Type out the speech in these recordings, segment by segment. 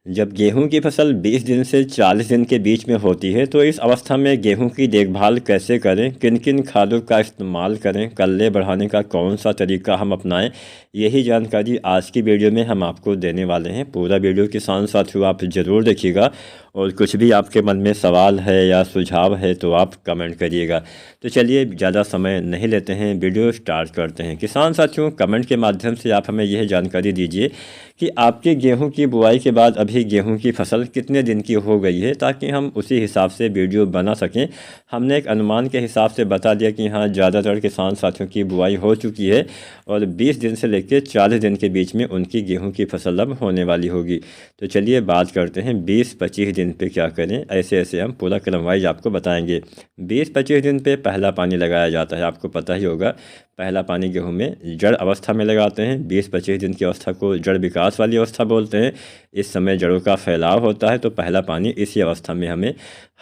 जब गेहूं की फसल 20 दिन से 40 दिन के बीच में होती है तो इस अवस्था में गेहूं की देखभाल कैसे करें, किन किन खादों का इस्तेमाल करें, कल्ले बढ़ाने का कौन सा तरीका हम अपनाएं, यही जानकारी आज की वीडियो में हम आपको देने वाले हैं। पूरा वीडियो किसान साथियों आप ज़रूर देखिएगा और कुछ भी आपके मन में सवाल है या सुझाव है तो आप कमेंट करिएगा। तो चलिए ज़्यादा समय नहीं लेते हैं, वीडियो स्टार्ट करते हैं। किसान साथियों, कमेंट के माध्यम से आप हमें यह जानकारी दीजिए कि आपके गेहूं की बुआई के बाद अभी गेहूं की फसल कितने दिन की हो गई है, ताकि हम उसी हिसाब से वीडियो बना सकें। हमने एक अनुमान के हिसाब से बता दिया कि हाँ, ज़्यादातर किसान साथियों की बुआई हो चुकी है और 20 दिन से लेकर 40 दिन के बीच में उनकी गेहूं की फसल अब होने वाली होगी। तो चलिए बात करते हैं 20-25 दिन पे क्या करें। ऐसे ऐसे हम पूरा क्रम वाइज आपको बताएंगे। 20-25 दिन पे पहला पानी लगाया जाता है, आपको पता ही होगा। पहला पानी गेहूं में जड़ अवस्था में लगाते हैं। 20-25 दिन की अवस्था को जड़ विकास वाली अवस्था बोलते हैं। इस समय जड़ों का फैलाव होता है, तो पहला पानी इसी अवस्था में हमें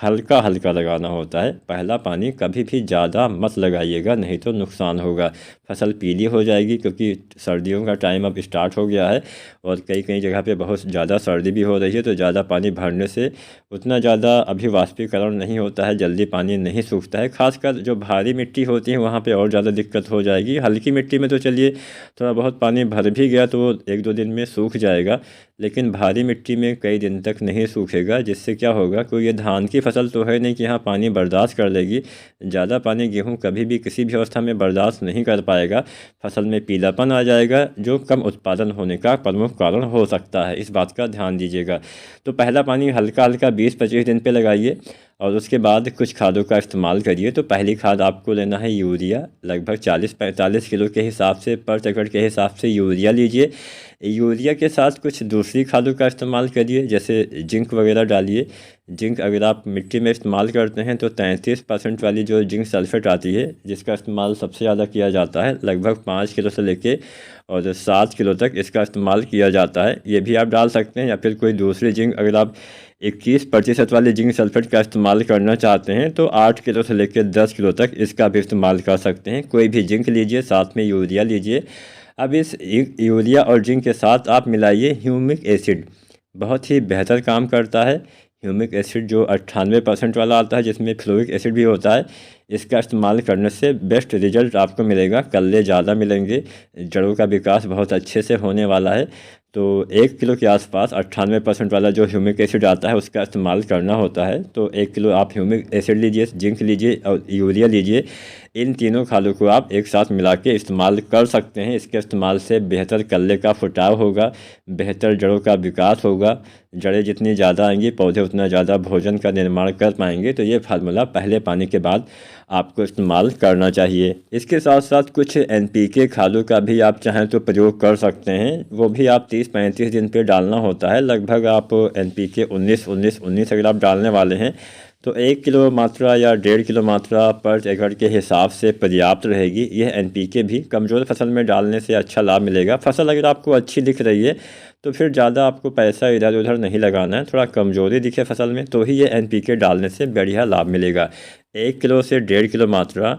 हल्का हल्का लगाना होता है। पहला पानी कभी भी ज़्यादा मत लगाइएगा, नहीं तो नुकसान होगा। फसल पीली हो जाएगी, क्योंकि सर्दियों का टाइम अब स्टार्ट हो गया है और कई कई जगह पे बहुत ज़्यादा सर्दी भी हो रही है। तो ज़्यादा पानी भरने से उतना ज़्यादा अभी वाष्पीकरण नहीं होता है, जल्दी पानी नहीं सूखता है। खासकर जो भारी मिट्टी होती है वहाँ पे और ज़्यादा दिक्कत हो जाएगी। हल्की मिट्टी में तो चलिए थोड़ा बहुत पानी भर भी गया तो 1-2 दिन में सूख जाएगा, लेकिन भारी मिट्टी में कई दिन तक नहीं सूखेगा। जिससे क्या होगा, कोई ये धान की फसल तो है नहीं कि हाँ पानी बर्दाश्त कर लेगी। ज़्यादा पानी गेहूं कभी भी किसी भी अवस्था में बर्दाश्त नहीं कर पाएगा। फसल में पीलापन आ जाएगा, जो कम उत्पादन होने का प्रमुख कारण हो सकता है। इस बात का ध्यान दीजिएगा। तो पहला पानी हल्का हल्का 20-25 दिन पे लगाइए और उसके बाद कुछ खादों का इस्तेमाल करिए। तो पहली खाद आपको लेना है यूरिया, लगभग 40-45 किलो के हिसाब से पर एकड़ के हिसाब से यूरिया लीजिए। यूरिया के साथ कुछ दूसरी खादों का इस्तेमाल करिए, जैसे जिंक वगैरह डालिए। जिंक अगर आप मिट्टी में इस्तेमाल करते हैं तो 33% वाली जो जिंक सल्फेट आती है, जिसका इस्तेमाल सबसे ज़्यादा किया जाता है, लगभग 5 किलो से लेके और 7 किलो तक इसका इस्तेमाल किया जाता है। ये भी आप डाल सकते हैं, या फिर कोई दूसरी जिंक अगर आप 21% वाली जिंक सल्फेट का इस्तेमाल करना चाहते हैं तो 8 किलो से लेकर 10 किलो तक इसका भी इस्तेमाल कर सकते हैं। कोई भी जिंक लीजिए, साथ में यूरिया लीजिए। अब इस यूरिया और जिंक के साथ आप मिलाइए ह्यूमिक एसिड, बहुत ही बेहतर काम करता है। ह्यूमिक एसिड जो 98% वाला आता है, जिसमें फ्लोरिक एसिड भी होता है, इसका इस्तेमाल करने से बेस्ट रिजल्ट आपको मिलेगा। कल्ले ज़्यादा मिलेंगे, जड़ों का विकास बहुत अच्छे से होने वाला है। तो 1 किलो के आसपास 98% वाला जो ह्यूमिक एसिड आता है उसका इस्तेमाल करना होता है। तो 1 किलो आप ह्यूमिक एसिड लीजिए, जिंक लीजिए और यूरिया लीजिए। इन तीनों खादों को आप एक साथ मिला के इस्तेमाल कर सकते हैं। इसके इस्तेमाल से बेहतर कल्ले का फुटाव होगा, बेहतर जड़ों का विकास होगा। जड़ें जितनी ज़्यादा आएंगी, पौधे उतना ज़्यादा भोजन का निर्माण कर पाएंगे। तो ये फार्मूला पहले पानी के बाद आपको इस्तेमाल करना चाहिए। इसके साथ साथ कुछ NPK खादों का भी आप चाहें तो प्रयोग कर सकते हैं। वो भी आप 30-35 दिन पे डालना होता है। लगभग आप NPK 19-19-19 अगर आप डालने वाले हैं तो 1 किलो मात्रा या 1.5 किलो मात्रा पर एकड़ के हिसाब से पर्याप्त रहेगी। यह NPK भी कमज़ोर फसल में डालने से अच्छा लाभ मिलेगा। फसल अगर आपको अच्छी दिख रही है तो फिर ज़्यादा आपको पैसा इधर उधर नहीं लगाना है। थोड़ा कमज़ोरी दिखे फसल में तो ही ये NPK डालने से बढ़िया लाभ मिलेगा। 1 किलो से 1.5 किलो मात्रा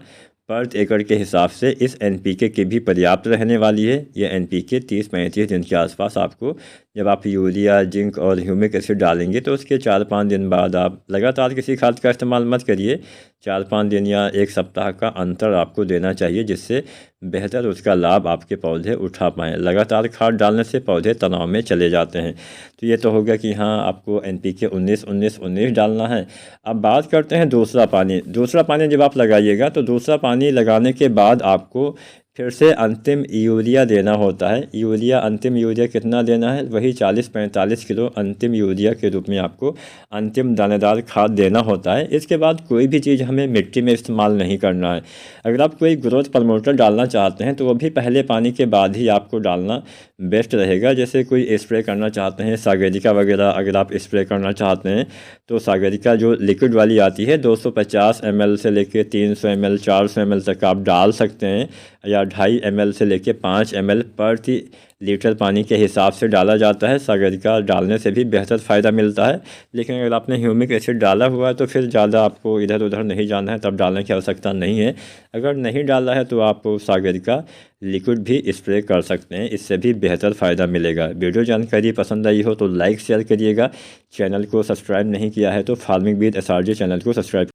पर एकड़ के हिसाब से इस NPK की भी पर्याप्त रहने वाली है। ये NPK 30-35 दिन के आसपास आपको, जब आप यूरिया, जिंक और ह्यूमिक एसिड डालेंगे तो उसके 4-5 दिन बाद आप लगातार किसी खाद का इस्तेमाल मत करिए। 4-5 दिन या 1 सप्ताह का अंतर आपको देना चाहिए, जिससे बेहतर उसका लाभ आपके पौधे उठा पाएँ। लगातार खाद डालने से पौधे तनाव में चले जाते हैं। तो ये तो हो गया कि हाँ, आपको NPK 19-19-19 डालना है। अब बात करते हैं दूसरा पानी। दूसरा पानी जब आप लगाइएगा तो दूसरा पानी लगाने के बाद आपको फिर से अंतिम यूरिया देना होता है। यूरिया, अंतिम यूरिया कितना देना है, वही 40-45 किलो अंतिम यूरिया के रूप में आपको अंतिम दानेदार खाद देना होता है। इसके बाद कोई भी चीज़ हमें मिट्टी में इस्तेमाल नहीं करना है। अगर आप कोई ग्रोथ प्रमोटर डालना चाहते हैं तो वो भी पहले पानी के बाद ही आपको डालना बेस्ट रहेगा। जैसे कोई स्प्रे करना चाहते हैं, सागरिका वगैरह अगर आप स्प्रे करना चाहते हैं तो सागरिका जो लिक्विड वाली आती है 250 ml से लेके 300 ml 400 ml तक आप डाल सकते हैं, या 2.5 ml से लेके 5 ml प्रति लीटर पानी के हिसाब से डाला जाता है। सागरिका डालने से भी बेहतर फ़ायदा मिलता है। लेकिन अगर आपने ह्यूमिक एसिड डाला हुआ है तो फिर ज़्यादा आपको इधर उधर नहीं जाना है, तब डालने की आवश्यकता नहीं है। अगर नहीं डाला है तो आप सागरिका लिक्विड भी स्प्रे कर सकते हैं, इससे भी बेहतर फ़ायदा मिलेगा। वीडियो जानकारी पसंद आई हो तो लाइक शेयर करिएगा। चैनल को सब्सक्राइब नहीं किया है तो फार्मिंग विद SRG चैनल को सब्सक्राइब